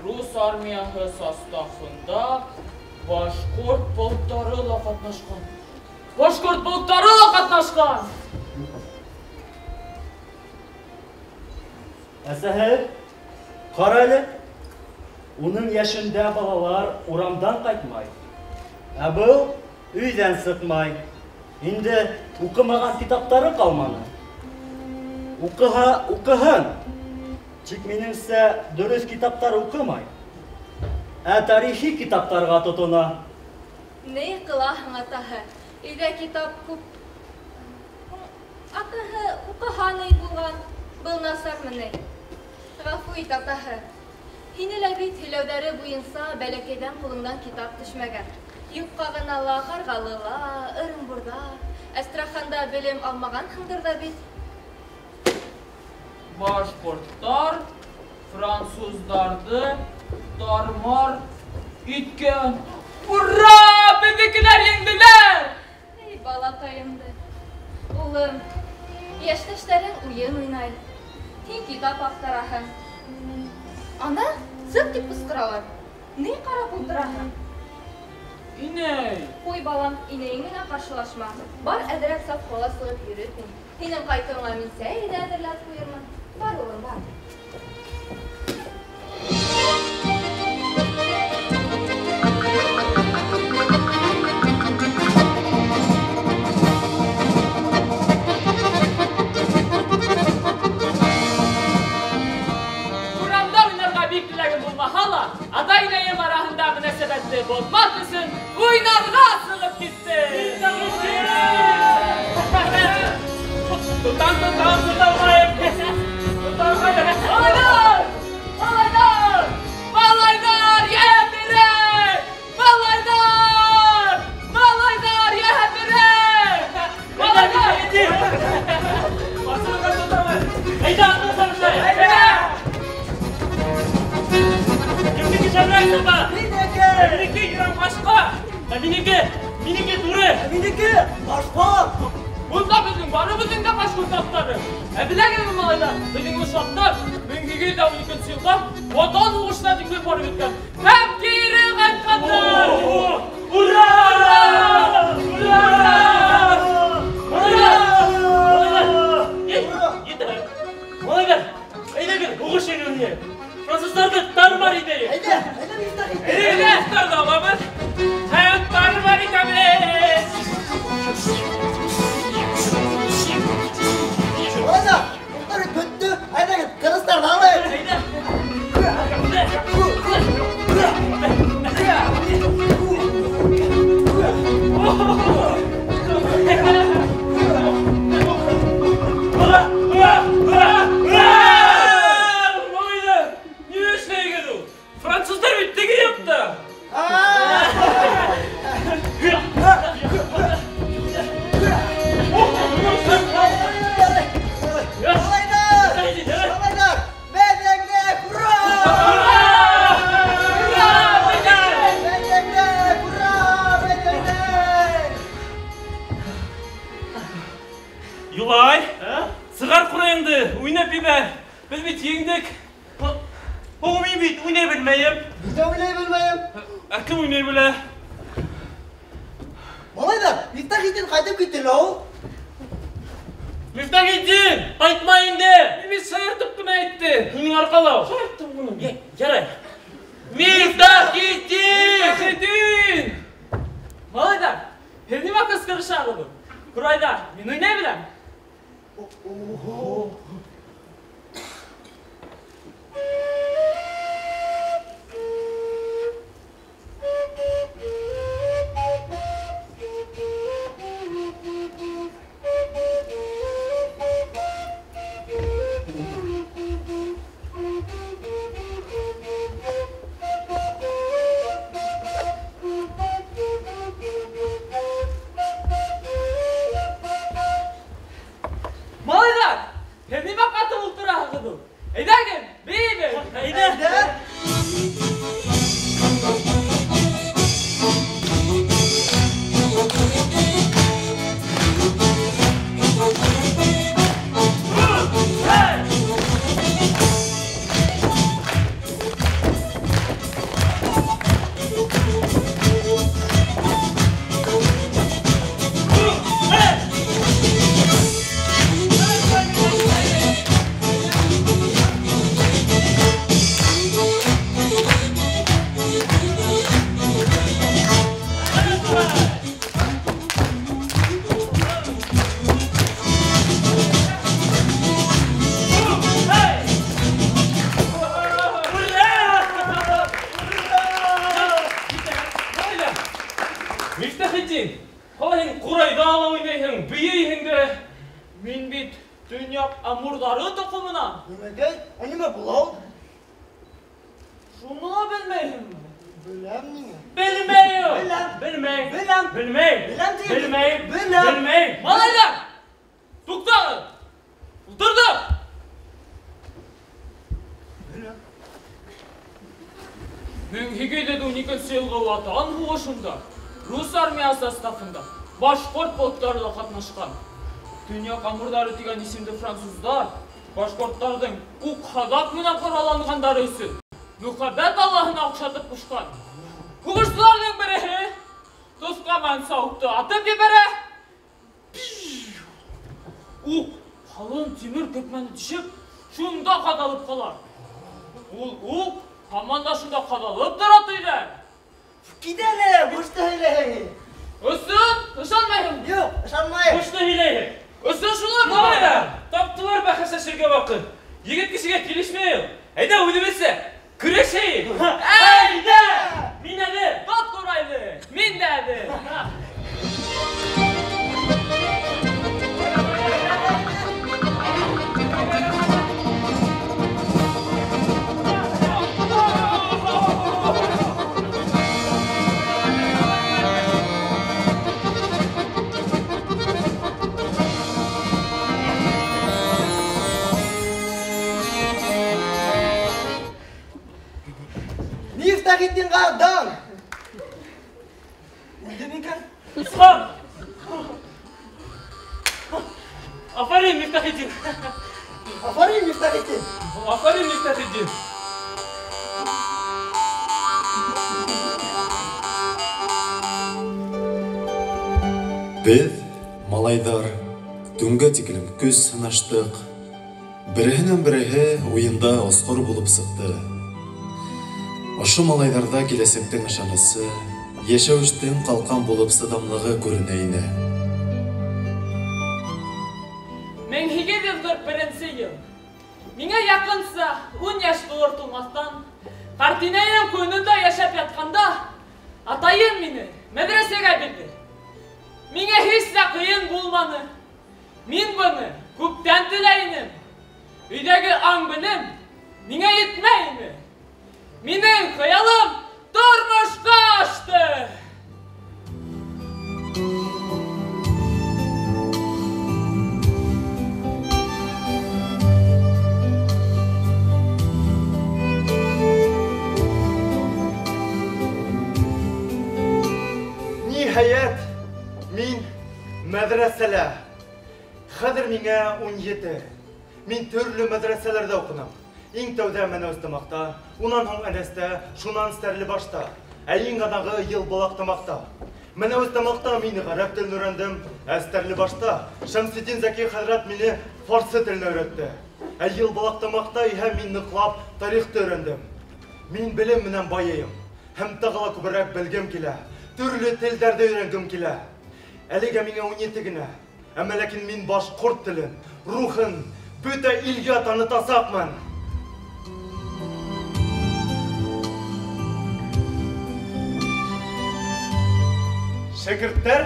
Rus armiyası sastafında Башқұрт полктары ла қатнашқан. Башқұрт полктары ла қатнашқан. Әсәһе, қара әле. Оның яшында балалар урамдан қайтмай. Ә бұл үйден сықмай. Инде оқымаған китаптары қалманы. Оқыған. Тик меніңсе дөрес китаптар оқымай. Ә тарихи китаптарға тотына. Не қылаһың атаһы? Өйдә китап күп. Атаһы оқыһаны булган. Был насар менә. Гафу ит атаһы. Һине лә бит һөйләүдәре буенса бәләкәйдән кулыңдан китап төшмәгән. Юкка гына ла, Каргалыла, Ырымбурда, Астраханда белем алмаганһыңдыр да бит. Башқұрттар француздарды тармар иткән. Ура! Безнекеләр еңделәр! Эй, балакайымды. Улым, яшьтәшләрең уен уйнай. Һин китап актараһың. Ана, зып дип кычкыралар. Ни карап утыраһың? Инәй. Куй балам, инәйең менән каршылашма. Бар әҙерәк саф ҡала сығып йөрөт мин. Һинең ҡайтыуыңа мин сәй ҙә әҙерләп ҡуйырмын. Бар, улым, бар. Урамда bik dilegi bulmahala, aday neyim arasında münasebetli bozmak için oynarga asılıp gitti. Tutan tutamayın. Malaylar! Malaylar! Malaylar yehbire! Malaylar! Malaylar yehbire! Malaylar! Basını tutamayın. Heyda anlatalım şey. Heyda! Kimdeki çevreyse bak. Miniki giren başka. Miniki duru. Miniki başka. Bunda bizim var bizim de baş kurtakları. Bile gelin malaylar. Bizim bu şartlar. Mümkün de 12. yılda vatan uğuşuna dikme para bitken. Hep geri kaçkanlar. Hurra! Hurra! Hurra! Yeter. Malaylar. Eyle bir uğuş ediyor. Fransızlar da darbar ideri. Haydi Eyle da babamız. Hem darbar ideri. Oğlum, bunları kötü. Haydi kılıçlar bağlayın. Fransızlar bitti ki yaptı. Yulay, sıgar kurayındı, oynap biber. Biz bit yengdik. Oğlum bit, oynayabilmeyim. Biz de oynayabilmeyim. Kim oynayabile? Malaylar, Miftah için kaydıp gitti lo. Miftah gittin, kaytmayın de. Biz sayırtıp kına etti. Bunun arkalav. Sayırttım bunu. Yaray. Miftah gittin. Gittin. Malaylar. Hernima kıskırış ağladı. Kurayda, ben oynayabilem. Malaylar. Hernima katılıp dura ağladı. Edegin, beybi. Haydi. Miftah için. Hala kurayda ağla oynayın, büyüyün de. Min bit dünya amurdarı tokumuna. Neden? Anime bulan. Şunu bilmeyim. Bilmem niye. Bilmeyim. Bilmem. Bilmeyim. Bilmem. Bilmeyim. Bilmem değil. Bilmeyim. Bilmem. Bilmeyim. Malaylar. Tuktanın. Durdum. Mümkün 12. yılғы vatan huğuşunda Rus armiyası safında Başkort polklarıyla katnaşkan Dünya Kamurları деген isimli Fransızlar Başkortlarдің uqadaq mına koralanğanları üçün Mükabbet Allah'ını akşatıp kuşkan Huğuşçularның biri Toskaman soğuktu atıp gebere Kalın timir kökmeni düşüp Şunda qadalıp qalar Ul Hamanda şunda qadalıp duratıydı Gidelim, boşta hele. Üstün, ışanmayın Yok, ışanmayın. Boşta hileyim. Üstün şunu Ne var? Taptılar bakırsa şirke bakın. Yigit kişiye kilişmeyin. Hede uydu bilse. Kırı Мифтахетдин қағдан. Өлді мекан? İshak! Aferin Miftahettin. Афарин Мифтахетдин. Aferin Miftahettin. Biz, малайдар, түнгі текілім көз санаштық. Бірігінен бірігі ойында осқыр болып сықты. Ошы малайдарда келесектің ышанысы, ешеуіштің қалқан болып сыдамлығы көрінейіні. Мен хиге дилдір бірінші ел. Меңе якынса 10 яшты ортылмастан, картинайым көңілді яшап ятканда, атайым мені медресеге берді. Меңе hiç de қиын болманы. Мен бұны көптен тілейінім. Үйдегі аң білім меңе етмейіні. Менің қиялым тұрмышқа ашты. Nihayet min medreseler. Xadir mine 17. Min türlü medreselerde okunam. İng tövde mene özdemakta, unan hong eneste, şunan sterli başta. Eyin ganağı yıl bolaktamaktı. Mene özdemakta mini garip dilini öğrendim, esterli başta. Şemsiddin Zeki Hazret mini Farsı dilini öğretti. Yıl bolaktamaktı hem min nıklap tarihte öğrendim. Min bilim minen bayayım. Hem tağla kübürek bilgim kile. Türlü tilderde öğrengim kile. Әлеге меңе 17 гіне. Әмі ләкин мен башқұрт тілін, рухын, бүті илге танытасақмын. Шәкірттер,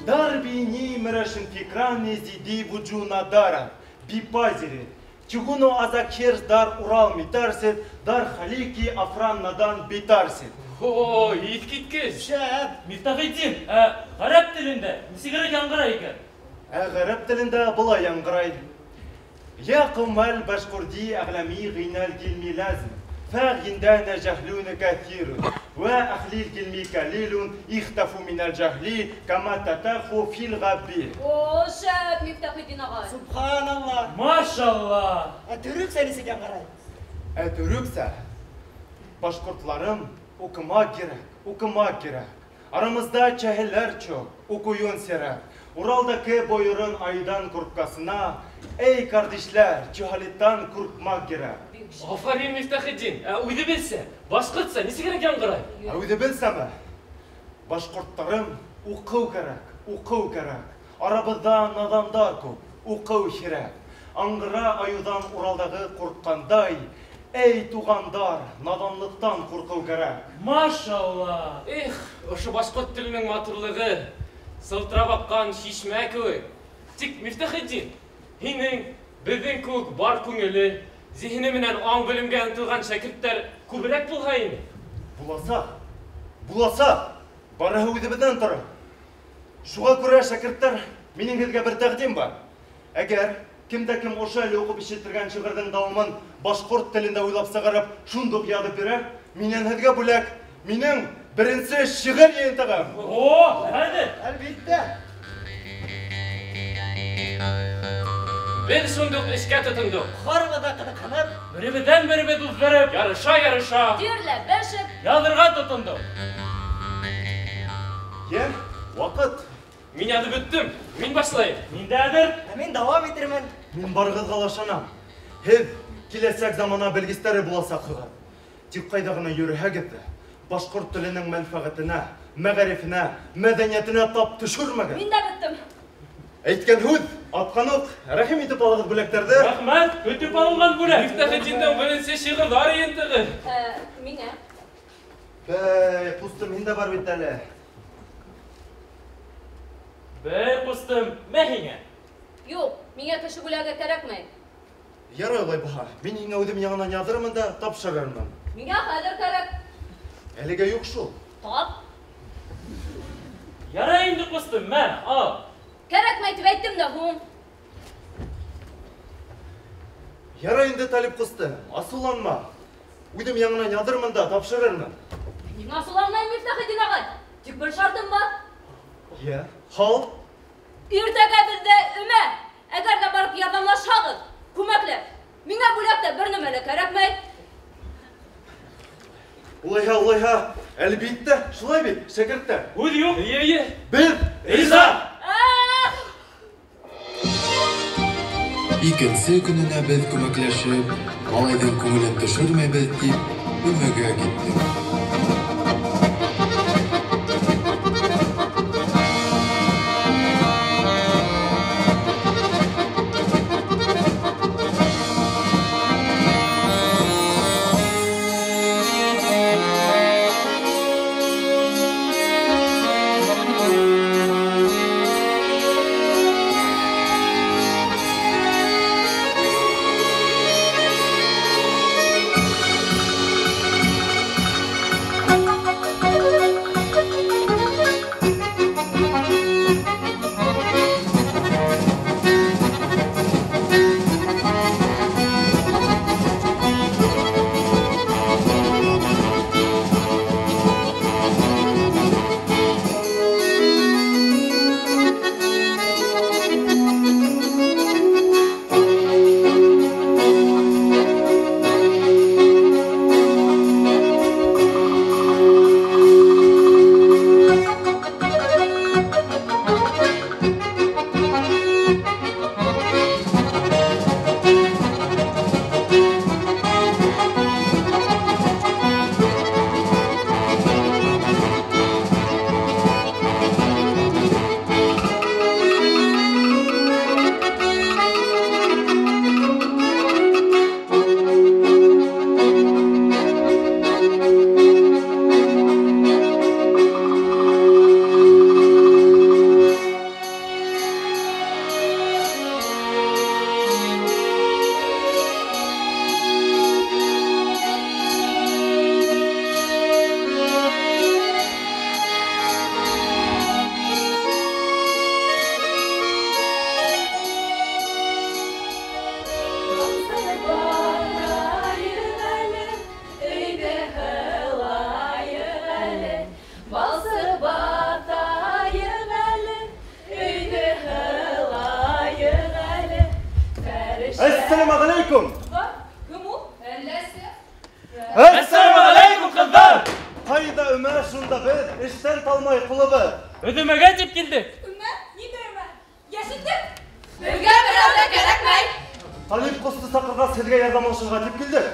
дар бейни мірашын фикран езиди вуджуна дара, бипазири. Чугуну азакер дар урал митарсет, дар халики афран надан битарсет. Oo, yiğit gitkіз. Шәп. Miftahettin, Arap dilinde sigara yangırayken. Ғарап тілінде бұлай яңғырайды. Я қумал башқұрди әғлами ғинал келмей лазым. فَغِنْدَانَ جَهْلُونَ كَثِيرٌ وَأَخْلِيلْ كِلْمِي كَلِيلٌ اِخْتَفُ مِنَ الْجَهْلِ كَمَا تَتَخُ فِي الْغَبِّ. Oo, şep Miftahettin ağay. Subhanallah. Maşallah. Türk senisi ken qaray. Türkse, Başkurtlarım okumak gerek. Aramızda çehiller çok, okuyun serek. Ural'daki boyurun aydan kurkkasına, ey kardeşler, cehalitten kurkmak gerek. Aferin Miftahettin. Uydu bilse, başkırtsa nesi gerek yangıray? Öyle bilsem, Başkurtlarım oku gerek. Arabada nadandar көп, oku gerek. Angıra ayudan Ural'daki kurkkanday, ey tuğandar, nadanlıktan korku gerek. Maşallah. Oşu başkırt dilinin matırlığı, sıltıra bakkan şişme köy. Tik Miftahettin, hinin bizden köy bar köngeli, zihni minen an bölümge ıntılgan şakirtler kübürek bulhayını. Bulasa, barı hüvidi biden tarım. Şuğa köre şakirtler, menin hizge bir təqdim var. Eğer kimde-kim oşa ile okup işittirgen şiğirden davamın Başkurt tilinde uylapsa qarab, şunduk yadıp bire, menen hizge bulak, menen birinci şiğir yentağım. Oo, hadi. Elbette. Bir sunduk işke tutunduk. Harvada qanat. Biribiden biribe tuz verip, yarışa, Dürle, beşip. yadırga tutunduk. Ye, vakit. Min adı bittim, min başlayayım. Min dağdır. Hemen devam edirmen. Min bargız qalaşanam. Hiz, kilesek zamana bilgisleri bulasak hıgat. Tip qaydağına yürühe gitti. Başkurt dilinin menfaatine, meğarifine, medeniyetine tap düşürmege. Min de bittim. Eйткен hüd, atkan ok, rahim etip alığız bileklerdi. Rahmet, kötüp alıngan bu ne? Miftahettin'den bilinse şiğir var yentiği. Mine. Bey, pustum hinde var bitteli. Bey kustum, mehine. Yok, mine kışı bulaga gerekmey. Yarı olay baha, min hine ödüm yanından yazırımın da tapşırırım. Mine hadir gerek. Elige yok şu. Tap. Yara indi kustum, men, al. Gerekmey tüvettim de hum. Yara indi talip kıstı, asılanma. Үдем яңынан ядырмын да, тапшырырмын. Миңа суламнай Мифтахетдин ағай. Тик бер шартым бар. Я, хал. Иртәгә бездә өмә. Әгәр дә барып ярдәмлашагыз, күмәкләп. Миңа бүләктә бер нәмә лә кәрәкмәй. Улайха, әлбиттә, шулай бит, шәкерттә. Үз юк. Ие. Без риза. Икенсе көненә без күмәкләшеп, малайдың күңелен төшермәбез дип, өмәгә киттек. Assalamu alaikum. Кем ул? Әлләсе? Assalamu алейкум, кыздар. Hayda Ömer şunda biz işten kalmayı kılıbız. Ödемәгә дип килдек. Өмә? Нидә өмә? Яшендек? Безгә берәү дә кәрәкмәй. Talip kustu sakırda sizge yardımlaşırga tip geldik.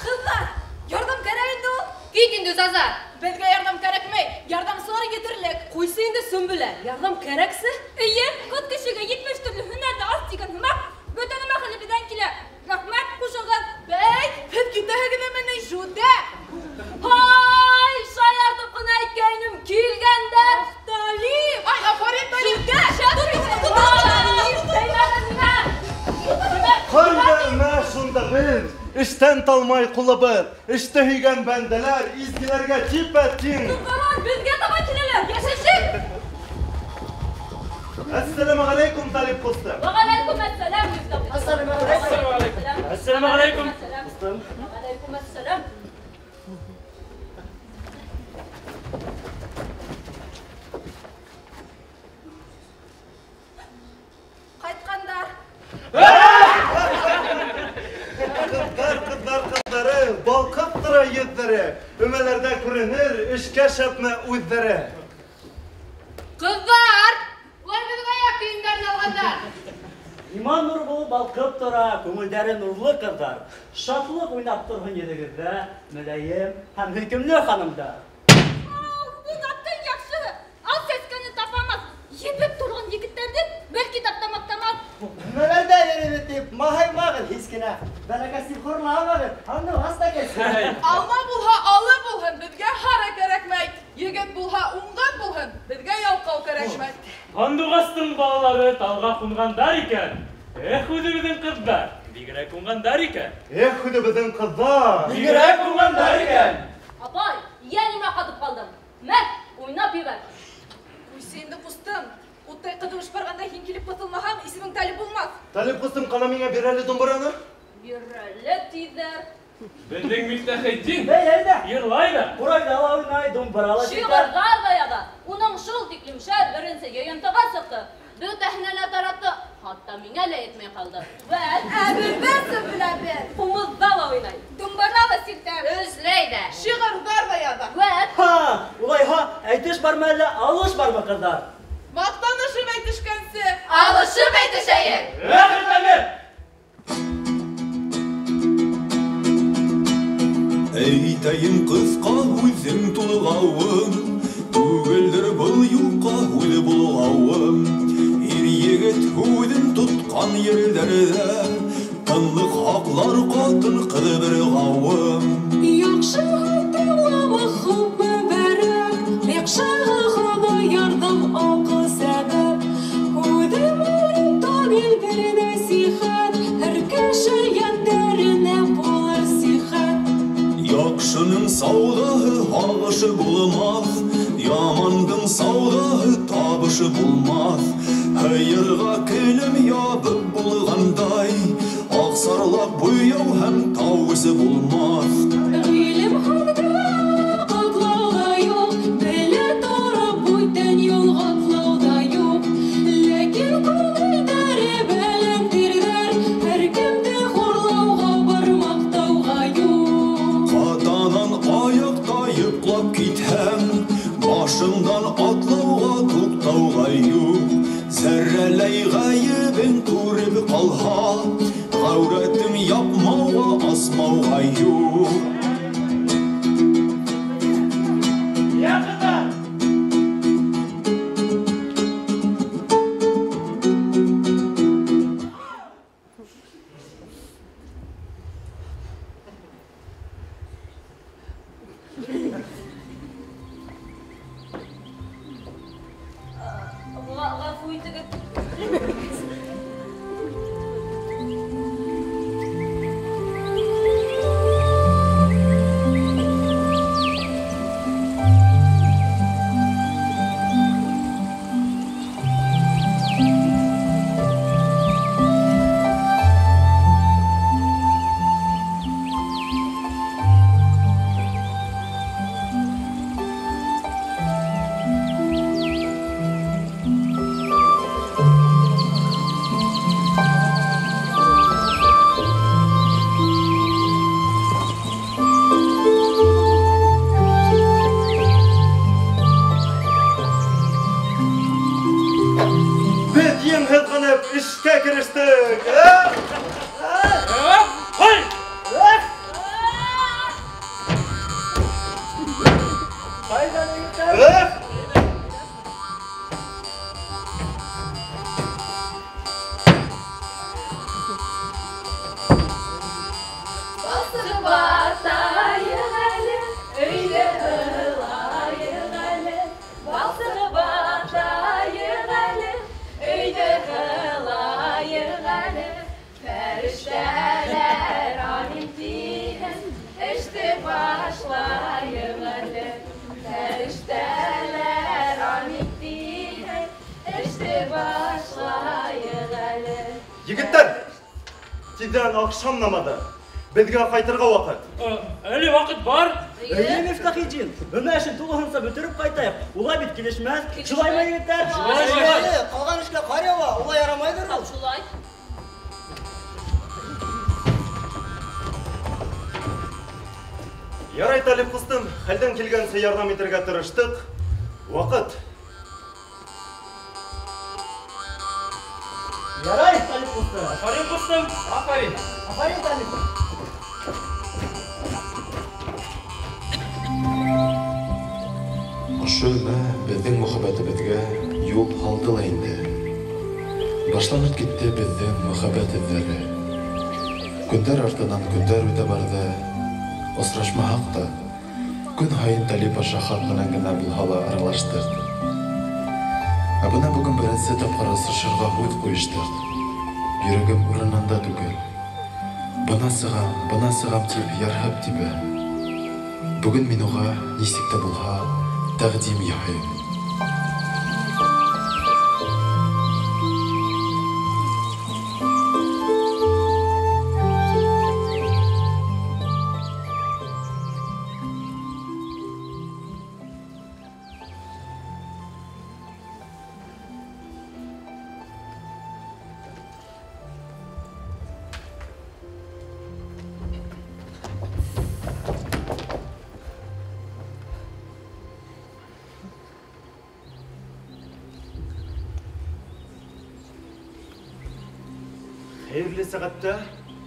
Кызлар, ярдәм кәрәк инде ул. Кит инде Заза. Безгә ярдәм кәрәкмәй. Ярдәмсылар гетерлек. Куйсы инде Сөмбелә. Ярдәм кәрәксе? Әйе, кот кешегә 70 төрле һөнәрдә аз дигән һымак. Бөтен мәхәлләдән килә. Рәхмәт кушыгыз. Бәй, һәм китәһегеҙ менә шунда. Һай, шаяртып кына әйткәйнем, килгәндә. Талип. Ай, афарин Талип. Hayda Ömer şunda biz işten kalmayı kılıbız. İşte hügen bendeler izgilerge tip ettin. Кызлар, безгә таба киләләр. Яшәшик. Assalamu alaikum Talip kustu. وعليكم السلام مفتاح. السلام عليكم. Assalamu alaikum. وعليكم السلام. Кайткандар. Kızları balkıp tıra yüzleri. Ömelerde görünür işke şapma üzleri. Кызлар, улар безгә аяк киемнәрен алгандар. İman nuru bulup balkıp tura, көңілдәре нурлы кыздар. Шатлык уйнап торган йөрегездә, мөләем һәм хөкемле ханымдар. Бу аттан яхшы. Ал сескәне тапамас. Ебеп торган егетләрдән бәлки таптамактамас. Ömelerde yeri bitip mahay mağın hiskine. Belakası kurlamağın. Hanım hasta gelsin. Alma bulha alı bulhun, bizge hara kerekmey. Yigit bulha ungat bulhun, bizge yalqav kerekmey. Андугастың балалары талға қонғандар екен. Өзіміздің қыздар, бигерәк қонғандар екен. Hüdü bizim kızlar. Бигерәк қонғандар екен. Апай, я нима катып калдым. Мәк, уйнап ебәр. Куйсы инде кустым. Уттай кыдырыш барганда һин килеп кытылмаһаң, исемең Талип булмас. Talip kustum kana minge bir eli dumburanı. Бирәле тиҙәр. Біздің Мифтахетдин Әйдә. йырлай да. Бурайда уйнай, думбырала Шиғырғар даяда, уның шул тиклем шәп беренсеге йонтыға сықты. Бөтәһенә таратты, хатта миңә лә етмәй қалды. Вәл, Әбілбәсі біләбен. кумызда ла уйнай. Думбаралы сиртәр. Өзләй дә. Шиғырғар даяда. Вәл, Ха, улайха, әйтеш бармы әллә, алыш бармы кыздар? Мақтанышып әйтішкәнсе. алышып әйтешәйек. Әйтәйін қысқа өзім тұлғауым, түгілдір бұл юқа өзі бұлғауым. Ер егет өзін тұтқан ерлерді, тынлық хақлар қатын қыды бір ғауым. Яқшы хатыламы хубы бәрік, яқшыға хада ярдым ақы сәбіп. Өдім өлім тағыл бір нәсихат, әр кәші яндәріне болыр сихат. Яқшының саудағы ағышы болмас, ямандың саудағы табышы болмас. Хайырға келім ябып болғандай, ақсарлақ бұяу һәм тауысы болмас. Ғилім хатыға қатлауға yok, білі тарап өйтен yolға атлауға yok. Ләкин көңілдері бәлендердер, әркімді хорлауға бармақтауға yok. Қатанан аяқтайып құлап кетһәм, башымдан атлауға тоқтауға юк. Зәррәләй ғайыбын көріп қалха, ғауретім япмауға асмауға юк. Ғафу итегез. Biz yengil qilib ishga kirishdik. Qaydan yigitlar? Basığı batayıq əli, öylə hılayıq əli. Basığı batayıq əli, öylə hılayıq əli. Fəriştələr amin deyən, işdi başlayıq əli. Fəriştələr amin deyən, işdi başlayıq əli. Yigitlar, sizden akşam namazı. Bizge qaytırga vaqt. Әлі вақыт бар. Әйе, Мифтахетдин, өмәшін тулығынса бітіріп қайтайық. Улай бит келешмәс. Шулай ма, егеттер? Қалған ішке қарева, олай ярамайдыр ол. Шулай. Ярай Талип кыстым, хәлдән килгәнсә ярдәм итәргә тырыштык. Вакыт. Ярай, Талип кусты. Афарин кустым. Афарин. Афарин, Талип. Ошо безнең мөхәббәтебезгә юл алды ла инде. Башланып китте безнең мөхәббәт эзләре. Көндәр артыннан көндәр үтә барды. Осрашмаһак та, көн һайын Талип аша хатыннан гына булһа ла аралаштык. Ә бына бүген беренче тапкыр осрашырга үт куештык. Йөрәгем урынында түгел. Бына сыгам дип ярһап тибә. Бүген мин уга ничек тә булһа тәкъдим яһыйм. Hayırlı saatte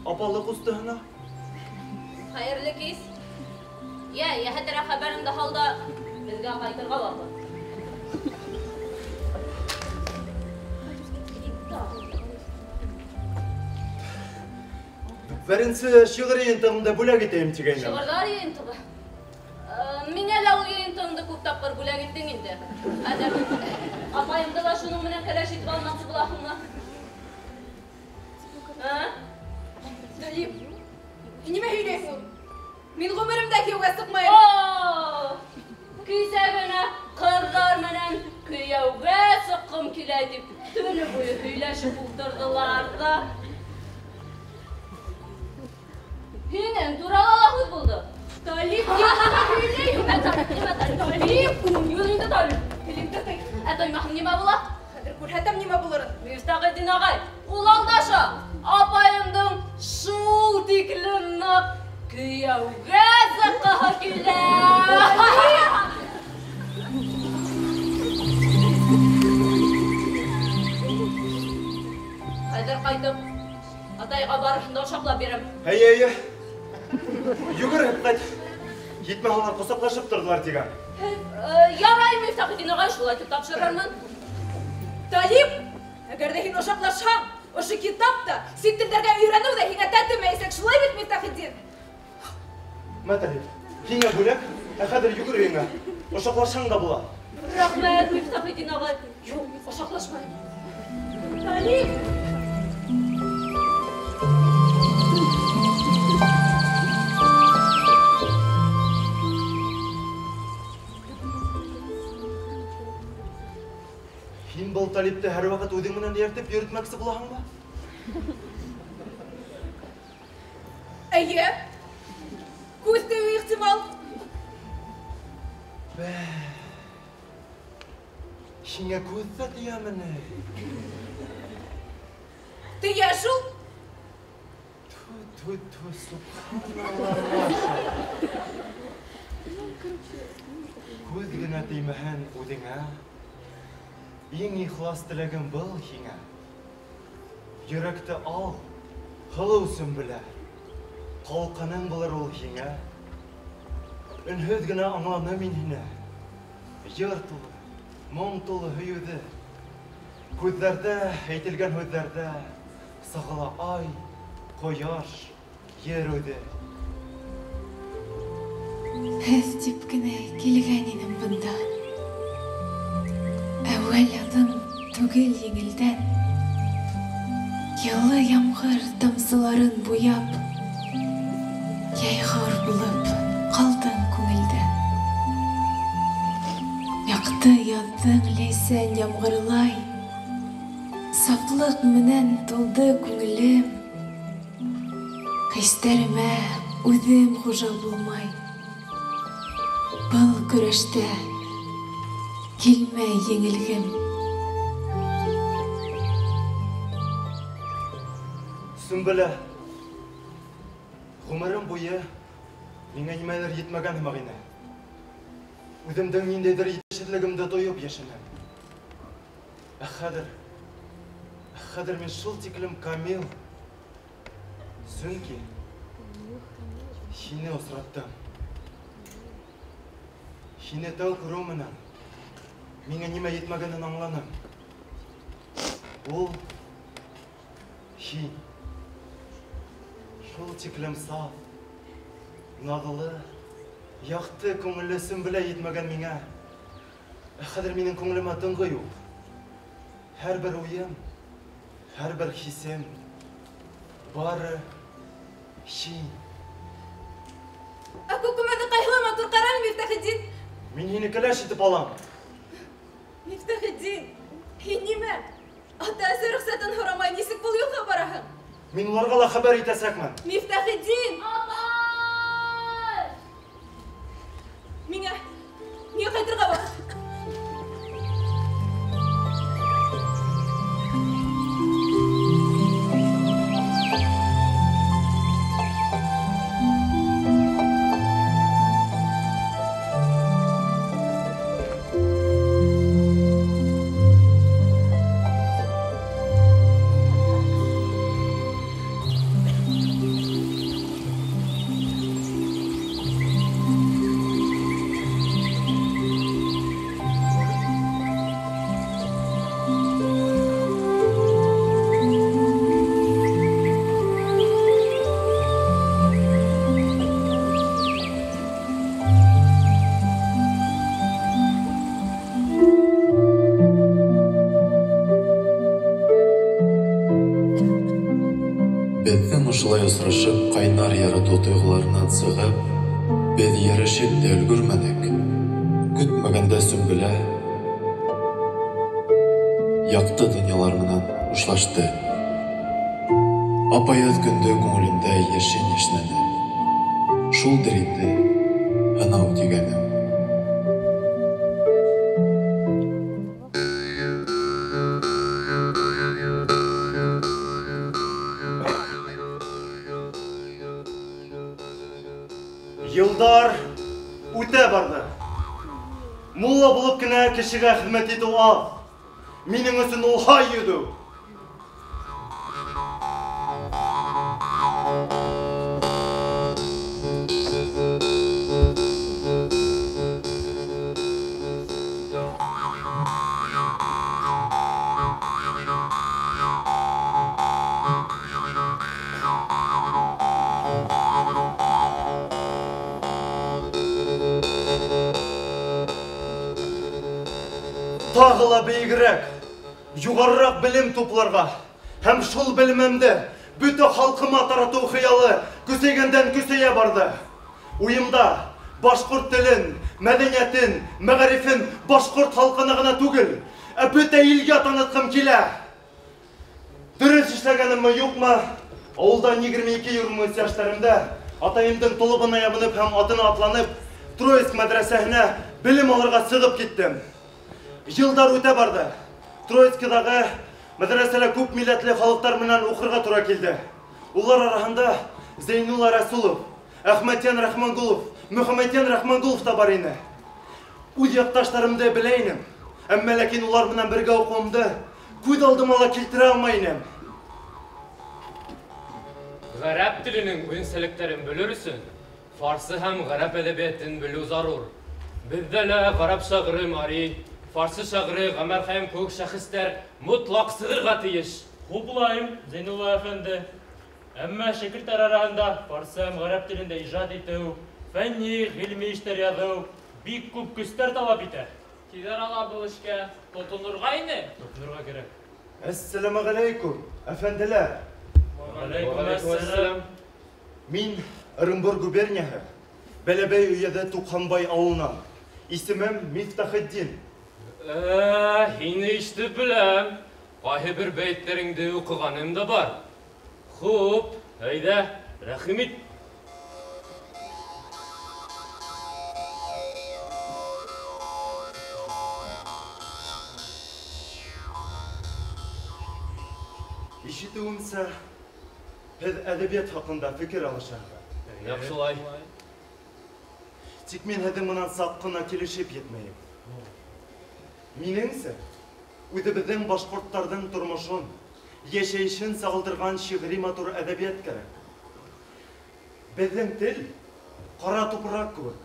apalık ustahına. Hayırlı kez. Ya hədərə xəbərim də halda bizə qaytırğa vardı. Birinci şiir yayıntığımda bula gideyim tigayna. Şiirlar yayıntığı. Мен әлі ол yayıntığımda көп тапқыр бula кеттің енді. Әдәр, апайымды да шуның менен кәләш етіп алмақшы бұлақыңа. Талип, неме һөйләйсең? Мин ғүмеремдә күйеүгә сыҡмайым. Көйсәгенә ҡырҙар менән көйәүгә сыҡҡым килә тип төнө буйы һөйләшеп ултырҙылар да. Һинең турала ла һүҙ булды. Талип, һөйләйһең. Талип, йөрөйҙө Талип. Телеңде тый. Ә тоймаһың нимә була? Хәҙер күрһәтәм нимә булырын. Мифтахетдин ағай, ул алдаша. Апайымдың шул тиклем ныҡ көйәүгә сыҡҡыһы килә. Хәҙер ҡайтып, атайға барыһын да ошаҡлап бирәм. Әйе. Йүгереп ҡайт. Етмәһәләр ҡосаҡлашып торҙолар тигән. Ярай, Мифтахетдин ағай, шулай итеп тапшырырмын. Талип, әгәр дә һин ошаҡлашһаң, ошо китапта сит телдәргә өйрәнеү ҙә һиңә тәтемәйәсәк, шулай бит, Мифтахетдин? Мә Талип, һиңә бүләк, ә хәҙер йүгер өйөңә. Ошаҡлашһаң да була. Рәхмәт, Мифтахетдин ағай. Юҡ, ошаҡлашмайым. Талип! Һин был Талипты һәр ваҡыт үҙең менән эйәртеп йөрөтмәксе булаһыңмы? Әйе. Күҙ тейеү ихтимал. Һиңә күҙ ҙә тейәмене? Тейә шул. Субханаллах. Күҙ генә теймәһен үҙеңә. Иң ихлас теләгем был һиңә. Йөрәкте ал, һылыу сөмбөлә. Ҡалҡаның булыр ул һиңә. Өнһөҙ генә аңланы мин һине. Йыр тулы, моң тулы һөйөүҙе. Күҙҙәрҙә, әйтелгән һүҙҙәрҙә сағыла ай, ҡояш, ер үҙе. Һеҙ тип кенә килгән инем бында. Әүәл аҙым түгел еңелдән. Йылы ямғыр тамсыларын буяп, йәйғор булып ҡалдың күңелдән. Яҡты яҙҙың ләйсән ямғырлай, сафлыҡ менән тулды күңелем. Хистәремә үҙем хужа булмай. Был көрәштә килмәй еңелгем. Сөмбөлә, ғүмерем буйы миңә нимәлер етмәгән һымаҡ ине. Үҙемдең ниндәйҙер етешһеҙлегемде тойоп йәшәнем. Ә хәҙер мин шул тиклем камил. Сөнки һине осраттым. Һине тәү күреү менән миңә нимә етмәгәнен аңланым. Ул һин. Шул тиклем саф, наҙлы, яҡты күңелле Сөмбөлә етмәгән миңә. Хәҙер минең күңелемә тынғы юҡ. Һәр бер уйым, һәр бер хисем, бары һин. Ә күкүмәҙе ҡайһылай матур ҡараны, Мифтахетдин. Мин һине кәләш итеп алам. Мифтахетдин, һин нимә? Ата-әсә рөхсәтен һорамай нисек был юлға бараһың? Мин уларға ла хәбәр итәсәкмен. Мифтахетдин! Апай! Миңә ҡайтырға ваҡыт. ярату тойғыларынан сығып, бед ерішіп те үлгірмедік. Күтмәгәндә Сөмбелә яқты дөньяларынан ушлашты. Апайыз күнде күңелендә яшен яшнәде. Шулдыр инде анау дигәнем. Йылдар үтә барды. Мулла булып кына кешегә хезмәт итү аз. Минең өчен ул һай йөдү. Тағыла бейгірек, юғарырақ білім топларға, һәм шул білімімді бүті халқыма тарату хыялы көсейгенден көсейе барды. Уйымда башқұрт тілін, мәдениетін, мәғарифін башқұрт халқына ғына түгел, бүті елге танытқым келе. Дұрыс ішләгенімі юқма, ауылдан 22-23 яштарымда атайымдың толыбына ябынып һәм атына атланып, Троицк мәдрәсәһенә білім алырға сығып кеттім. Йылдар үтә барды. Троицкидағы мәдрәсәлә күп милләтле халыктар менән укырга тура килде. Улар арасында Зейнулла Расулов, Әхмәтьян Рахмангулов, Мөхәммәтьян Рахмангулов та бар ине. Үз якташларымды белә инем, әмма ләкин улар менән бергә укуымды күз алдыма ла килтерә алмай инем. Гарәп теленең үзенчәлекләрен белер өчен фарсы һәм гарәп әдәбиятын белү зарур. Бездә лә гарәп шагыйре Мари, фарсы шагыйре Гамәр һәм күк шәхестәр мотлак сыгырга тиеш. Хуплайым, Зейнулла әфәнде. Әмма шәкертләр арасында фарсы һәм гарәп телендә иҗат итү, фәнни, гыйльми эшләр язу бик күп көстәр талап итә. Килер ала бу эшкә тотынырга ине. Тотынырга кирәк. Әссәламу алейкум, әфәнделәр. Алейкум. Мин Оренбур губернияһы, Бәләбәй өйәдә Тукханбай авылынан. Исемем Мифтахетдин. Һине ишетеп беләм. Кайһы бер бәйтләреңдә укыганым да бар. Хуп, әйдә, рәхим ит. Ишетүемсә, һез әдәбият хакында фикер алышасыз. Яхшылай. Тик мин һеҙҙең менән саҡ ҡына килешеп етмәйем. Минеңсә, үҙебеҙҙең башҡорттарҙың тормошон, йәшәйешен сағылдырған шиғри матур әдәбиәт кәрәк. Беҙҙең тел ҡара тупраҡ кеүек.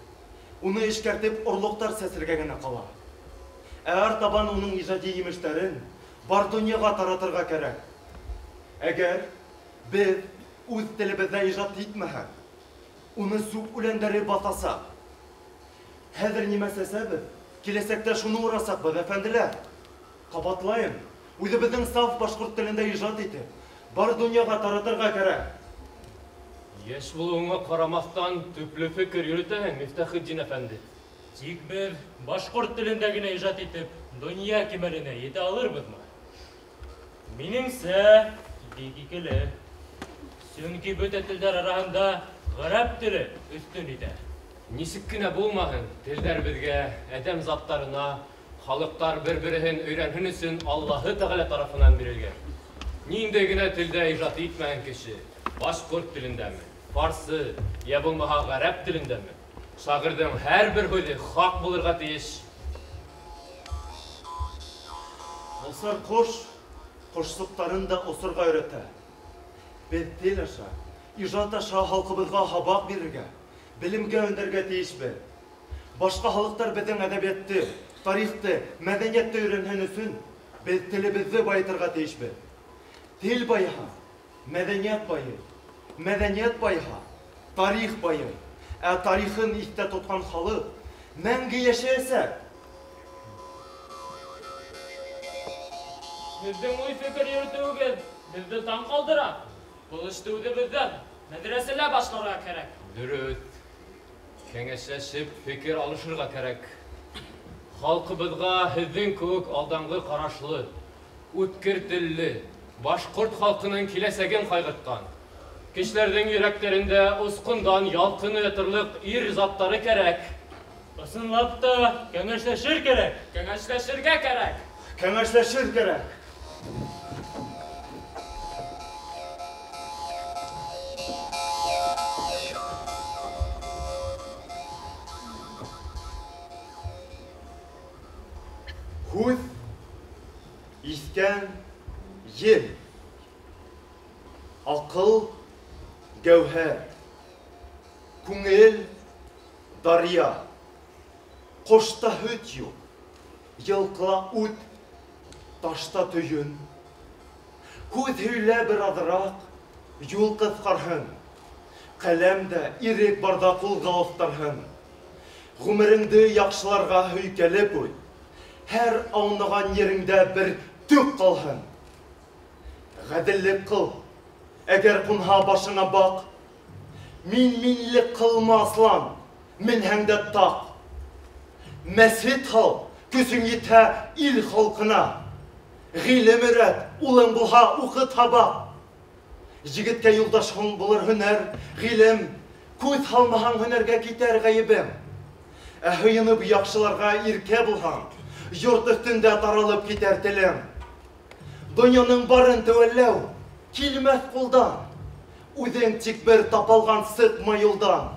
Уны эшкәртеп орлоҡтар сәсергә генә ҡала. Ә артабан уның ижади емештәрен бар донъяға таратырға кәрәк. Әгәр беҙ үҙ телебеҙҙә ижад итмәһәк, уны сүп үләндәре батасаҡ. Хәҙер нимә сәсәбеҙ, киләсәктә шуны урасаҡбыҙ, әфәнделәр. Ҡабатлайым, үҙебеҙҙең саф башҡорт телендә ижад итеп, бар донъяға таратырға кәрәк. Йәш булыуыңа ҡарамаҫтан төплө фекер йөрөтәһең, Мифтахетдин әфәнде. Тик беҙ башҡорт телендә генә ижад итеп, донъя кимәленә етә алырбыҙмы? Минеңсә, бик икеле. Сөнки бөтә телдәр араһында ғәрәп теле өҫтөн итә. Нисек кенә булмаһын, телдәр беҙгә, әҙәм заттарына, халыҡтар бер-береһен өйрәнһен өсөн Аллаһы Тәғәлә тарафынан бирелгән. Ниндәй генә телдә ижад итмәгән кеше, башҡорт телендәме, фарсы, йә булмаһа ғәрәп телендәме, шағирҙың һәр бер һүҙе хаҡ булырға тейеш. Осар ҡош, ҡошсоҡтарын да осорға өйрәтә. Беҙ тел аша, ижад аша халҡыбыҙға һабаҡ бирергә, белемгә өндәргә тейешбеҙ. Башҡа халыҡтар беҙҙең әҙәбиәтте, тарихты, мәҙәниәтте өйрәнһен өсөн, беҙ телебеҙҙе байытырға тейешбеҙ. Тел байыһа, мәҙәниәт байый. Мәҙәниәт байыһа, тарих байый. Ә тарихын иҫтә тотҡан халыҡ мәңге йәшәйәсәк. Беҙҙең уй фекер йөрөтөүегеҙ беҙҙе таң ҡалдыра. Был эште үҙебеҙҙән, Мәдрәсәләр башларга кирәк. Дөрес. Кеңешләшеп фикер алышырга кирәк. Халкыбызга һезнең күк алдангы карашлы, үткер телле, башкорт халкының киләсәген кайгырткан. Кешеләрнең йөрәкләрендә ускындан ялкыны ятырлык ир заттары кирәк. Ысынлап та кеңешләшер кирәк. Кеңешләшергә кирәк. Кәңәшләшер кирәк. Күз, искән, ел, акыл, гәүһәр, күңел, дарья, кошта һөт юк, йылкыла ут, ташта төйөн. Күз һөйлә бер аҙыраҡ, юл ҡыҫҡарһын, ҡәләм дә ирек барҙа ҡулға оҫтарһын. Ғүмереңде яҡшыларға һөйкәлеп ҡуй. Һәр аунаған ереңдә бер төк ҡалһын. Ғәҙеллек ҡыл, әгәр ҡунһа башыңа баҡ. Минлек ҡылма аслан, менһәң дә таҡ. Мәсет һал, көсөң етһә ил халҡына. Ғилем өйрәт, улың булһа уҡыт һаба. Егеткә юлдаш булыр һөнәр, ғилем, күҙ һалмаһаң һөнәргә китәр ғәйебем. Ә һыйынып яҡшыларға иркә булһаң, йорт өҫтөндә таралып китәр телем. Донъяның барын теүәлләү килмәҫ ҡулдан. Үҙең тик бер тапалған сыҡма юлдан.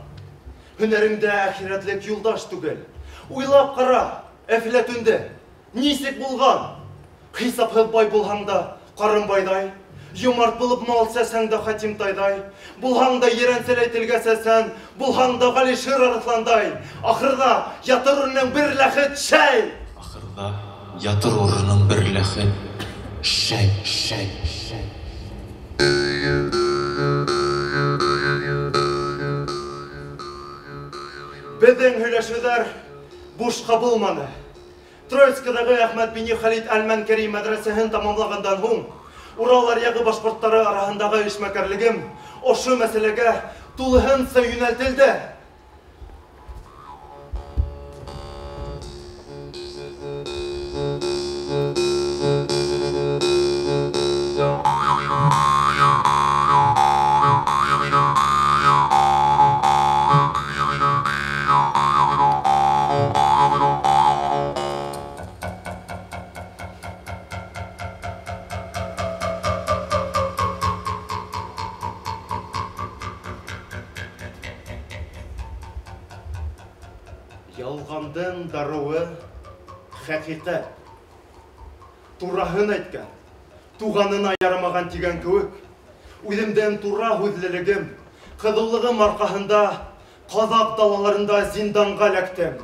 Һөнәреңдә әхирәтлек юлдаш түгел. Уйлап ҡара, Әфләтүнде, нисек булған? Хисапһыҙ бай булһаң да Ҡарынбайҙай, йомарт булып мал сәсәң дә Хатимтайҙай, булһаң да Ерәнселәй телгә сәсән, булһаң да Ғалишыр Арыҫландай. Ахырҙа ятыр урының бер ләхет шәй. Ахырҙа ятыр урының бер ләхет шәй. Беҙҙең һөйләшеүҙәр бушҡа булманы. Троицкиҙағы Әхмәт бин Халид Әл-Мәнкәри мәҙрәсәһен тамамлағандан һуң, Ураллар яғы башҡорттары араһындағы эшмәкәрлегем ошо мәсьәләгә тулыһынса йүнәлтелде. Ялғандың дарыуы хәҡиҡәт. Тураһын әйткән, туғанына ярамаған тигән кеүек, үҙемдең тура һүҙлелегем, ҡыҙыулығым арҡаһында ҡаҙаҡ далаларында зинданға эләктем.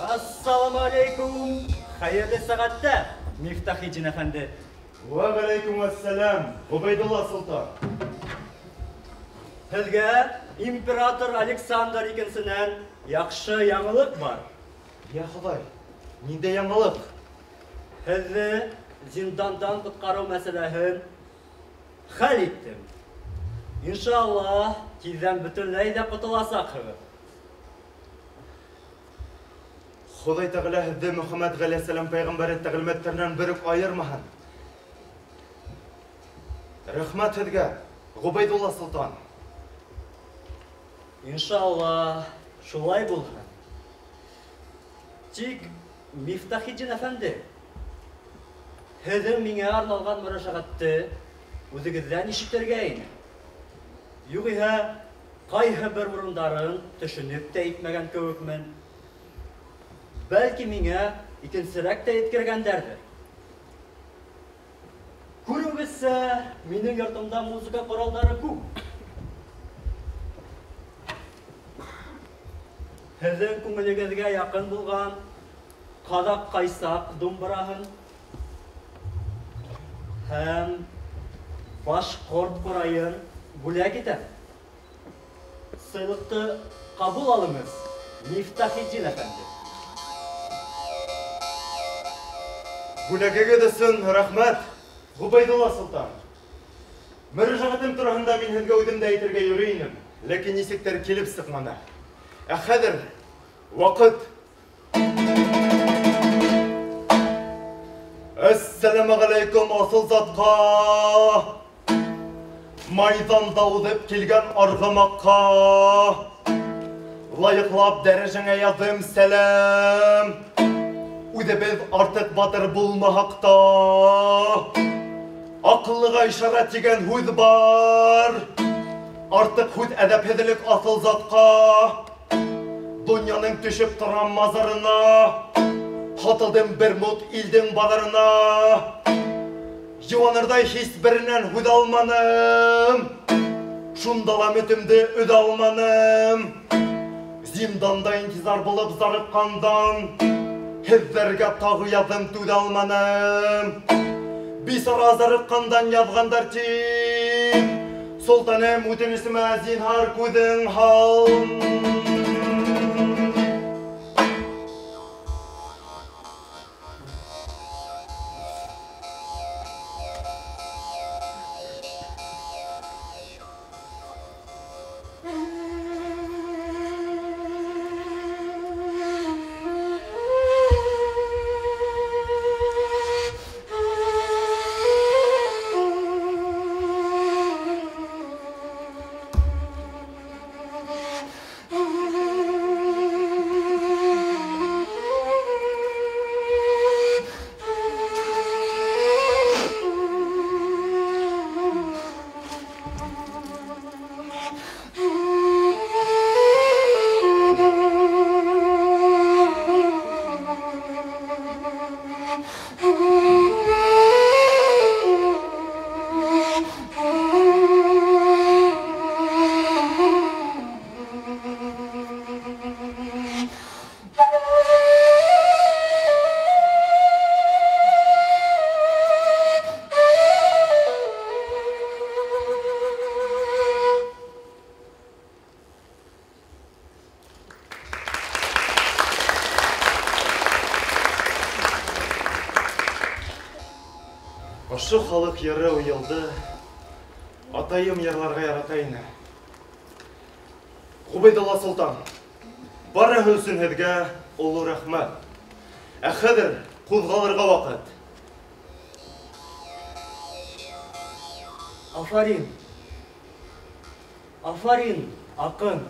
Ассаламу алейкум. Хәйерле сәғәттә, Мифтахиджин әфәнде. Ва ғалейкум ассалам, Ғубайдулла Султан. Һеҙгә император Александр икенсенән яҡшы яңылыҡ бар. Я Хоҙай, ниндәй яңылыҡ? Һеҙҙе зиндандан ҡотҡарыу мәсьәләһен хәл иттем. Иншаллах, тиҙҙән бөтөнләй ҙә ҡотоласаҡһығыҙ. Хоҙай Тәғәлә һеҙҙе Мөхәммәд ғәләйһиссәләм пәйғәмбәре тәғлимәттәренән берүк айырмаһын. Рәхмәт һеҙгә, Ғубайдулла Султан. Иншаллах, шулай булһын. Тик Мифтахиджин әфәнде, һеҙҙең миңә арналған мөрәжәғәтте үҙегеҙҙән ишетергә ине. Юғиһә, ҡайһы бер урындарын төшөнөп тә итмәгән кеүекмен. Бәлки миңә икенсерәк тә еткергәндәрҙер. Күрүегеҙсә, минең йортомда музыка ҡоралдары күп. һеҙҙең күңелегеҙгә яҡын булған ҡаҙаҡ ҡайсаҡ думбыраһын һәм башҡорт ҡурайын бүләк итәм. Сыйлыҡты ҡабул алыңыз, Мифтахетдин әфәнде. Бүләгегеҙ өсөн рәхмәт, Ғубайдулла Солтан. Мөрәжәғәтем тураһында мин һеҙгә үҙем дә әйтергә йөрөй инем, ләкин нисектер килеп сыҡманы. Ә хәҙер ваҡыт. Әссәләмәғәләйкүм асыл затҡа, майҙанда уҙып килгән арғымаҡҡа, лайыҡлап дәрәжәңә яҙым сәләм. Үҙебеҙ артыҡ батыр булмаһаҡ та, аҡыллыға ишара тигән һүҙ бар. Артыҡ һүҙ әҙәпһеҙлек аҫыл затҡа, донъяның төшөп торған мазарына, һатылдым бер мут илдең баҙарына. Йыуанырҙай һис беренән һүҙ алманым, шунда ла өмөтөмдө өҙә алманым. Зинданда интизар булып зарыҡҡандан, һеҙҙәргә тағы яҙым түҙә алманым. Бисара зарыҡҡандан яҙғандар тип, солтаным үтенесемә зинһар күҙең һал. Ошо халык йыры уйылды, атайым йырларға ярата ине. Ғубайдулла Солтан, барыһы өсөн һеҙгә оло рәхмәт. Ә хәҙер ҡуҙғалырға ваҡыт. Афарин, афарин, аҡын.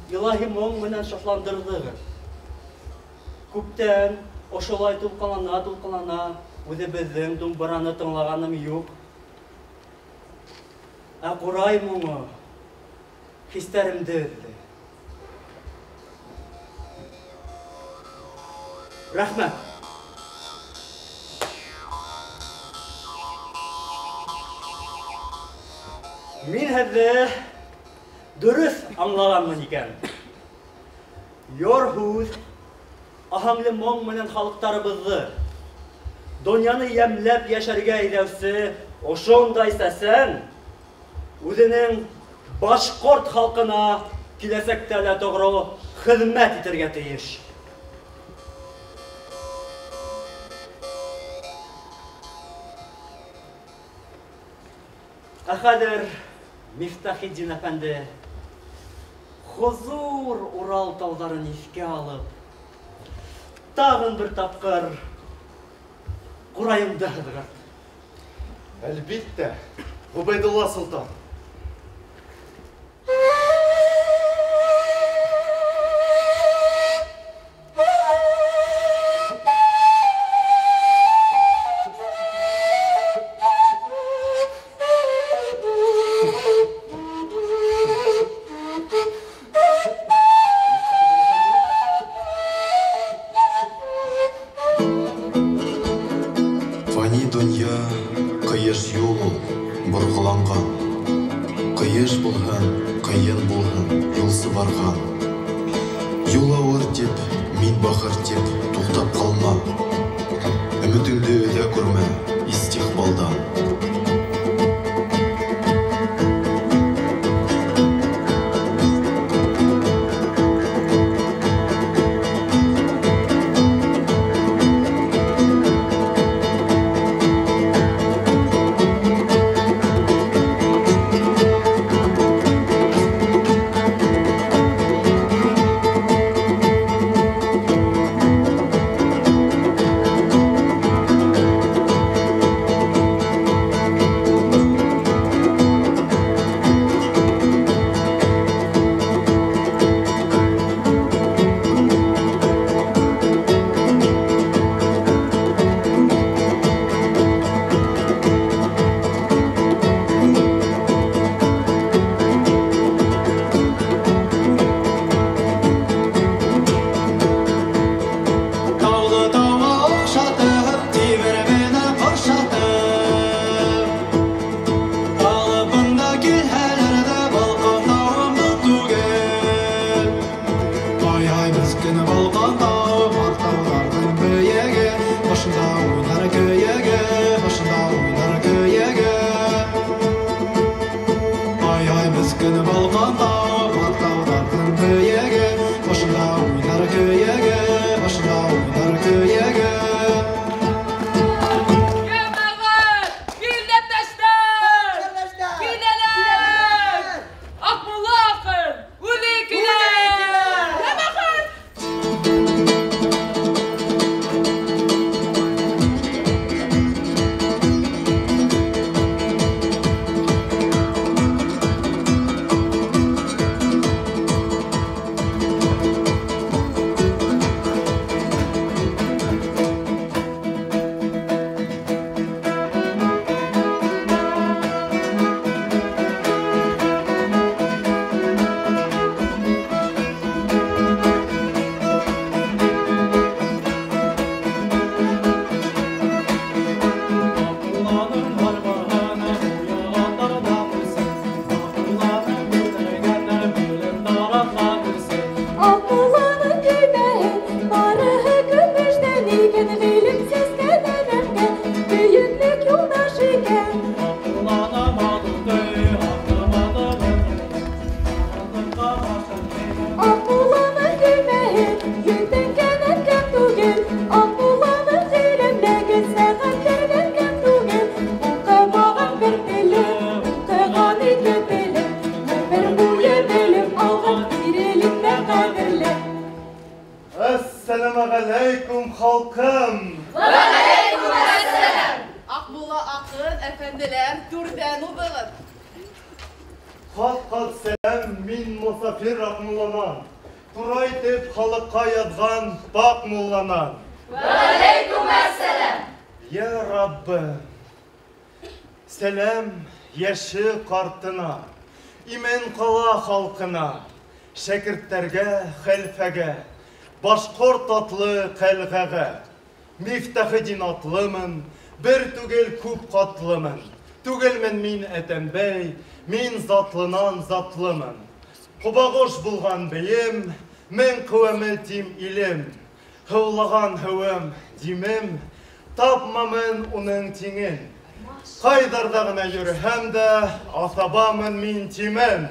Илаһи моң менән шатландырҙығыҙ. Күптән ошолай тулҡалана, үҙебеҙҙең думбыраны тыңлағаным юҡ. Ә ҡурай моңо хистәремде өҙҙө. Рәхмәт. Мин һеҙҙе дөрөҫ аңлағанмын икән. Йор һүҙ аһаңлы моң менән халыҡтарыбыҙҙы, донъяны йәмләп йәшәргә әйҙәүсе ошондай сәсән үҙенең башҡорт халҡына киләсәктә лә тоғро хеҙмәт итергә тейеш. Ә хәҙер Мифтахетдин әфәнде хозур Урал тауҙарын иҫкә алып, тағын бер тапҡыр ҡурайымды һыҙғырт. Әлбиттә, Ғубайдулла Солтан. Фани донъя ҡыйыш юл ул, борғоланған. Ҡыйыш булһын, ҡыйын булһын, юлсы барған. Юл ауыр деп, мин бақыр деп, тоқтап қалма. Үмітіңді өте көрме, истиқбалдан. Assalamualaikum halkım. Aleykümselam. Akbulla akın efendiler türden ubığın. Halk selam min musafir Akmullanan. Turay dep halыққа ядған Bak Mullanan. Aleykümselam. Ya Rabbi. Selam yaşı kartına. İmen qala halkına. Şekirtlerge, halfege. Башқұрт атлы қалғаға, Мифтахидин атлымын, бір түгел көп қатлымын. Түгелмен мен әтәмбәй, мен затлынан затлымын. Құбағош болған бейім, мен қуәміл тим илім. Хыллаған хөвім, димім, тапмамын оның теңін. Қайдардағына жүрхәм дә, атабамын мен тимім.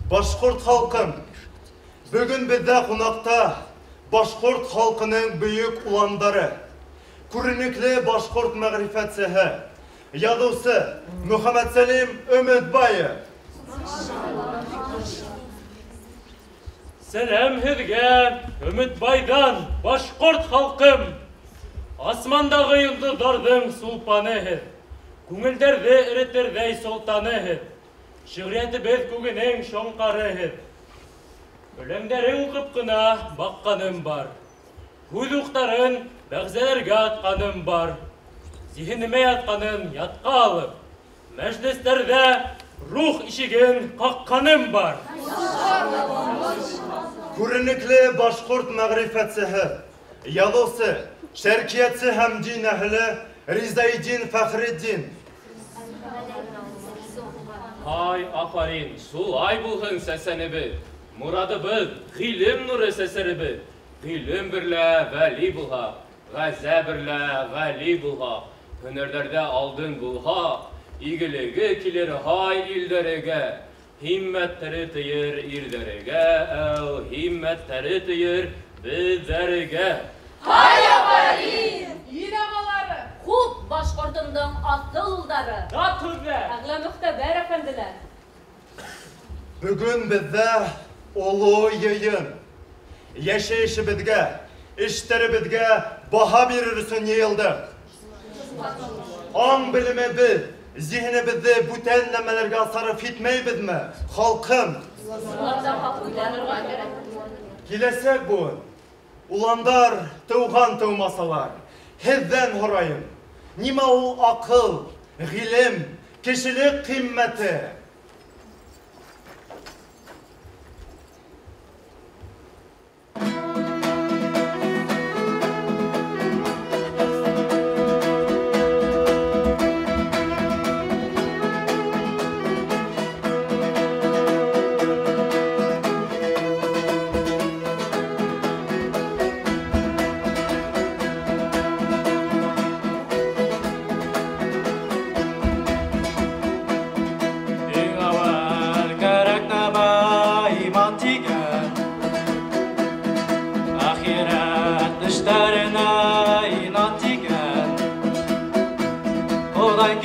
Башқұрт халқым, бүгін бізде қонақта Башқұрт халқының бүйік ұландары, көрнеклі Башқұрт мәғрифәтсіхі, ядусы Мұхаммед Сәлим Үмітбайы. Сәлем һеҙгә, Үмітбайдан, Башқұрт халқым. Асмандағы йондоҙҙарҙың сулпаныһыҙ, күңелдәрҙе эретерҙәй солтаныһыҙ. Шиғриәтебеҙ күгенең шоңҡарыһыҙ. Өләңдәрен уҡып ҡына баҡҡаным бар. Һүҙ уҡтарын бәғзәләргә атҡаным бар. Зиһенемә ятҡанын ятҡа алып, мәжлестәрҙә рух ишеген ҡаҡҡаным бар. Күренекле Башҡорт мәғрифәтсеһе, яҙыусы, шәркиәтсе һәм дин әһле Ризаидин Фәхретдин. Hay aferin, şulay bulğun sesenibi. Muradыбыз гилем нуры сәсәребе. Гилем берлә вәли булга, газа берлә гали булга. Һөнәрләрдә алдын булга, игелеге килер хай илдәрегә. Химмәтләре тыйыр ирдәрегә, химмәтләре тыйыр безләрегә. Hay aferin! İyi ağaları! Хуп башкортындың атлы улдары! Рат һүзләр! Әгълә мөхтәбәр әфәнделәр! Бүгін бізде олы йыйын. Яшәешебезгә, эшләребезгә баһа бирер өчен йыелдык. Аң белемебез, зиһенебезне бүтән нәмәләргә сарыф итмәйбезме, халкым? Киләсәк буын. Уландар тыуган тыумасалар. Һездән һорайым. Нимә ул акыл, гыйлем, кешелек кыйммәте?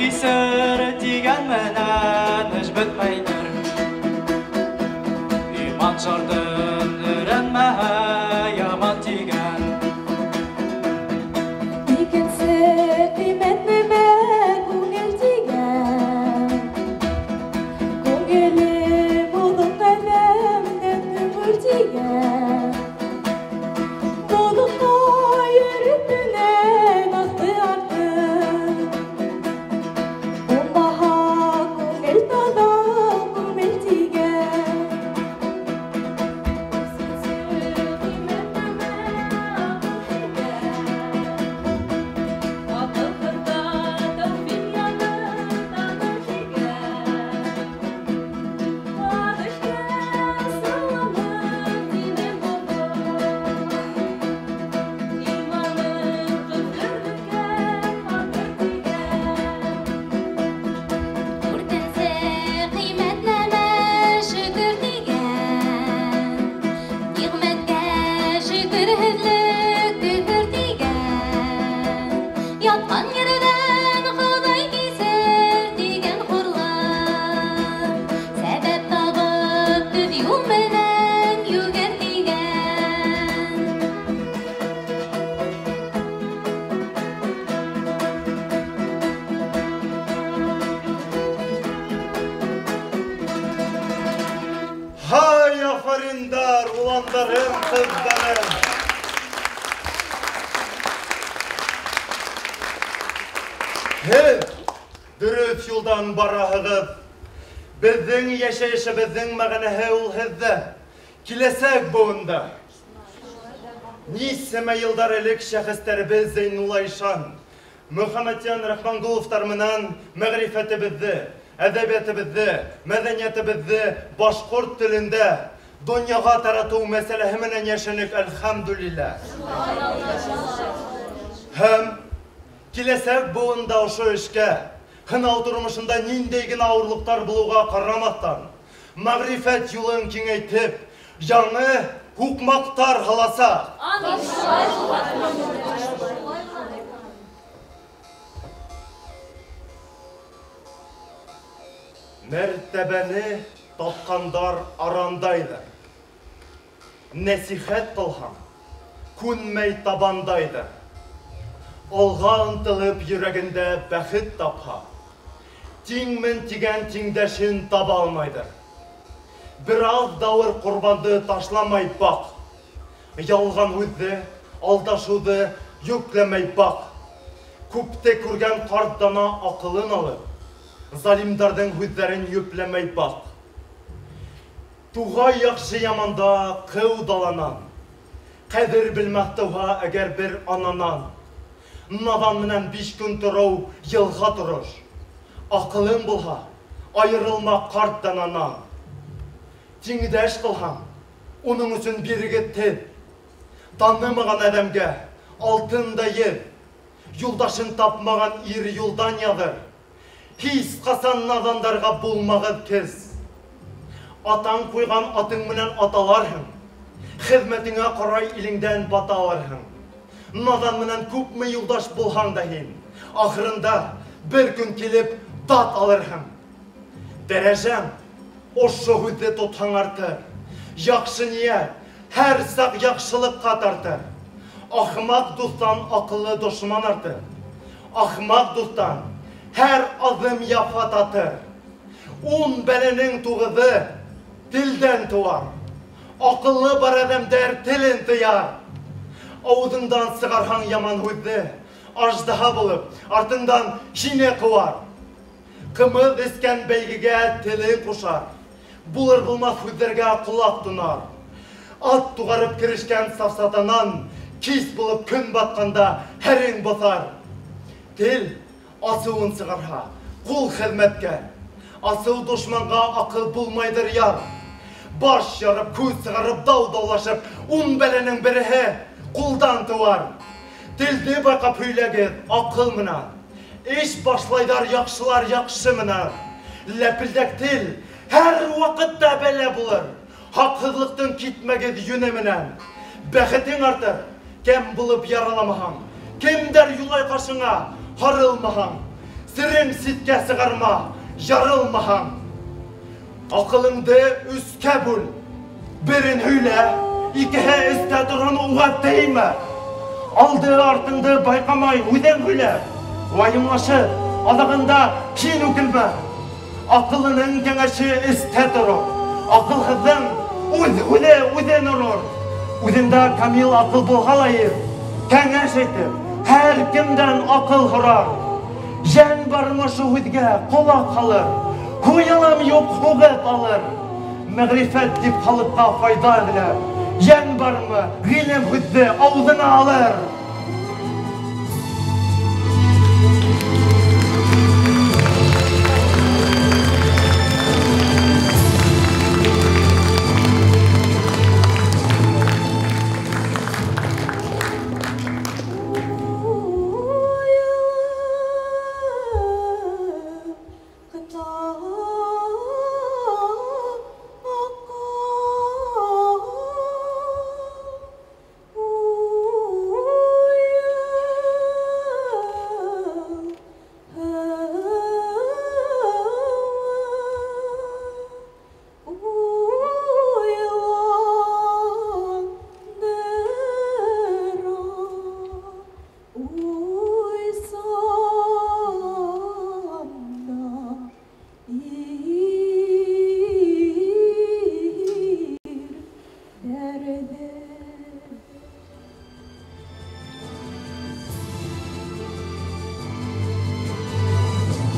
Кисер тигән менән эш бетмәйдер. Иман шартын өйрәнмәһә яман тигән. Икенсе кыйммәтлеме күңел тигән. Күңеле булып кадәмдә түгел тигән. Булып йөрүтенә насты арты. Ulanlarım, kızlarım. Siz dürüst yoldan barahığız. Bizden yaşayışımızın mağanağı ol sizde. Kilesek buğunda. Nisime yıllar elik şahıslarımız Zeynullah İşan, Muhammedyan Rahmangulov'tarmından mağrifetimizi, edebiyatimizi, medeniyetimizi Başkurt dilinde dünyaya taratу meselehiminen yaşanık elhamdülillah. Hem kilesek buğunda oşu işke, hınal durmuşunda nindeygin ağırlıklar buluğa karamaktan, mağrifet yolun kengeytip, yanı hukmaktar halasa. Mertebeni tapkanlar arandaydı. Nesihet kılham, kunmey tabandaydı. Olga ıntılıp yüreğinde bәхет tapha. Tingmin tigen tingdeşin taba almaydı. Biraz davır kurbandı taşlamay bak. Yalgan hüzді, aldaşuды yüklemey bak. Kupte kurgen karddana akılın alıp, zalimdardan hüzlerin yüklemey bak. Tuğa yakşı yamanda kıvdalanan, kadir bilmektuğa eğer bir ananan, nadan menen 5 gün turau yılga turuş. Akılın bulha, айырылма қарттан анан. Теңдеш қылһаң, оның үшін беріге тел. Танымаған әдәмгә алтында ел. Юлдашын тапмаған ир юлдан ядыр. Хис қасан надандарға болмағыд кез. Атаң қойған атың менен аталарһың. Хезмәтеңә қарай илеңдән бата алырһың. Надан менен күпме юлдаш булһаң да һин, ахырында бер күн килеп тат алырһың. Дәрәҗәң ошо һүҙҙе тотһаң артыр. Яҡшы ниәт һәр саҡ яҡшылыҡҡа тартыр. Ахмаҡ дуҫтан аҡыллы дошман артыр. Ахмаҡ дуҫтан һәр аҙым яфа татыр. 10 бәләнең 9-ы телдән тыуар. Аҡыллы бар әҙәмдәр телен тыяр. Ауыҙыңдан сығарһаң яман һүҙҙе, аждаһа булып, артыңдан һине ҡыуар. Ҡымыҙ эскән бәйгегә телен ҡушар. Булыр-булмаҫ һүҙҙәргә ҡолаҡ тунар. Ат туғарып керешкән сафсатанан кис булып көн батҡанда һәрең баҫар. Тел асыуын сығарһа, ҡул хеҙмәткә. Асыу дошманға аҡыл булмайҙыр яр. Баш ярып, күҙ сығарып, дау-даулашып, 10 бәләнең береһе ҡулдан тыуар. Телде байҡап һөйләгеҙ аҡыл менән. Эш башлайҙар яҡшылар яҡшы менән. Ләпелдәк тел һәр ваҡытта бәлә булыр. Хаҡһыҙлыҡтың китмәгеҙ йүне менән. Бәхетең артыр, кем булып яраламаһаң. Кемдәр юлай ҡаршыңа һарылмаһаң. Серең ситкә сығарма, ярылмаһаң. Аҡылыңды 3-кә бүл. Берен һөйлә, 2-һе эстә торған уға теймә. Алды артыңды байҡамай үҙең һөйлә. Вайымлашып, аҙағында һин үкелмә. Аҡылының кәңәше эстә торор. Аҡылһыҙҙың үҙ үҙен орор. Үҙендә камил аҡыл булһа ла ир, кәңәш әйтеп, һәр кемдән аҡыл һорар. Йән бармы шул һүҙгә ҡолаҡ һалыр. Һуйылым юҡ һуғып алыр. Мәғрифәт дип халыҡҡа файҙа эҙләр. Йән бармы ғилем һүҙҙе ауыҙына алыр.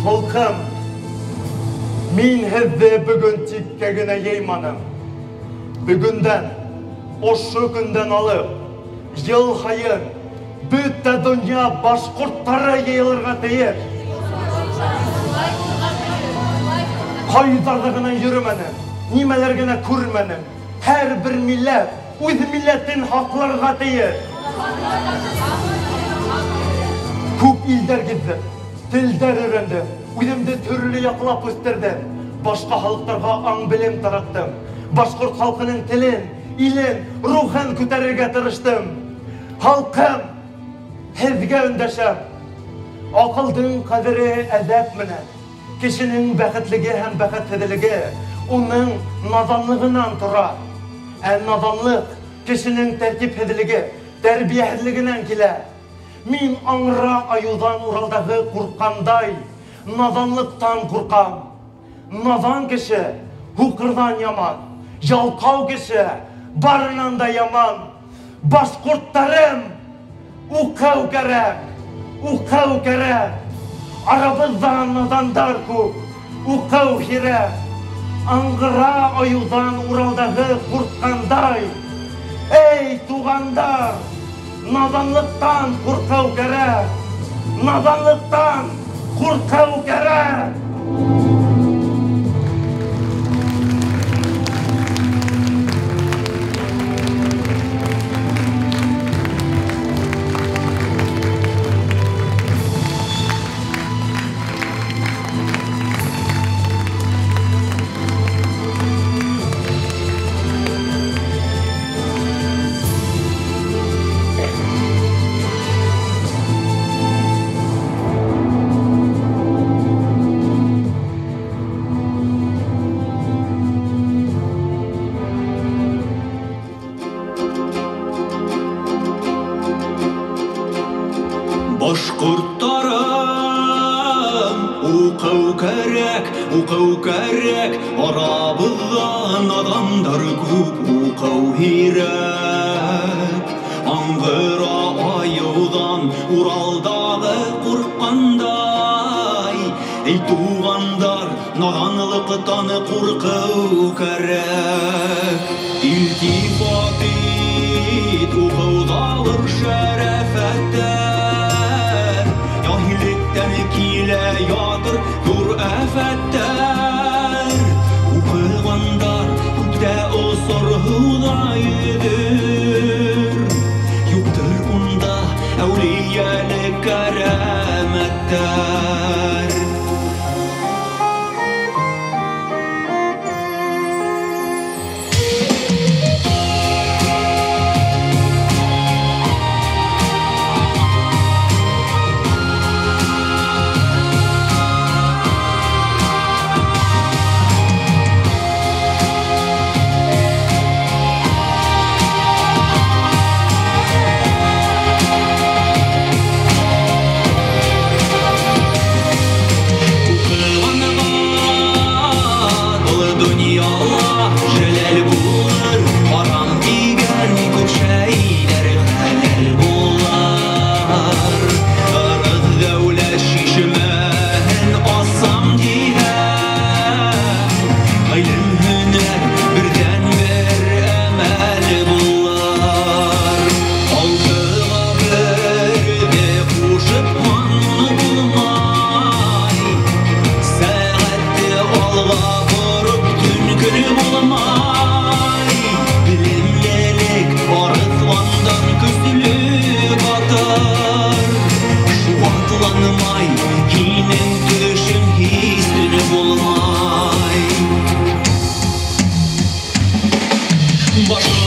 Халҡым, мин һеҙҙе бөгөн тиккә генә йыйманым. Бөгөндән, ошо көндән алып, йыл һайын бөтә донъя башҡорттары йыйылырға тейеш. Ҡайҙарҙа гына йөрөмәнем, нимәләр генә күрмәнем. Һәр бер милләт үҙ милләтен һаҡларға тейеш. Күп илдәр гиҙҙем. Телдәр өйрәндем, үҙемде төрлө яҡлап үҫтерҙем. Башҡа халыҡтарға аң белем тараттым. Башҡорт халҡының телен, илен, рухын күтәрергә тырыштым. Халҡым, һеҙгә өндәшәм. Аҡылдың ҡәҙере әҙәп менән. Кешенең бәхетлеге һәм бәхетһеҙлеге уның наҙанлығынан тора. Ә наҙанлыҡ кешенең тәртипһеҙлеге, тәрбиәһеҙлегенән килә. Мин аңра аюҙан Уралдағы ҡурҡҡандай, наҙанлыҡтан ҡурҡам. Наҙан кеше һуҡырҙан яман, ялҡау кеше барынан да яман. Башҡорттарым, уҡыу кәрәк, уҡыу кәрәк. Арабыҙҙан наҙандар күп, уҡыу һирәк. Аңғыра аюҙан Уралдағы ҡурҡҡандай. Эй, туғандар! Наҙанлыҡтан ҡурҡыу кәрәк. Наҙанлыҡтан ҡурҡыу кәрәк. Kurtlarım uqaw kerek arabızdan adamlar köp uqaw hirek Angıra ayudan Uraldağı qurqanday Ey tuğandar nadanlıqtan qurqaw kerek İltifat et uqawdalır şerefetten Yahilikten kile yadır dur efetter Uqıgandar hukde o sorhulaydır Yoktur bunda evliyelik kerametler Başka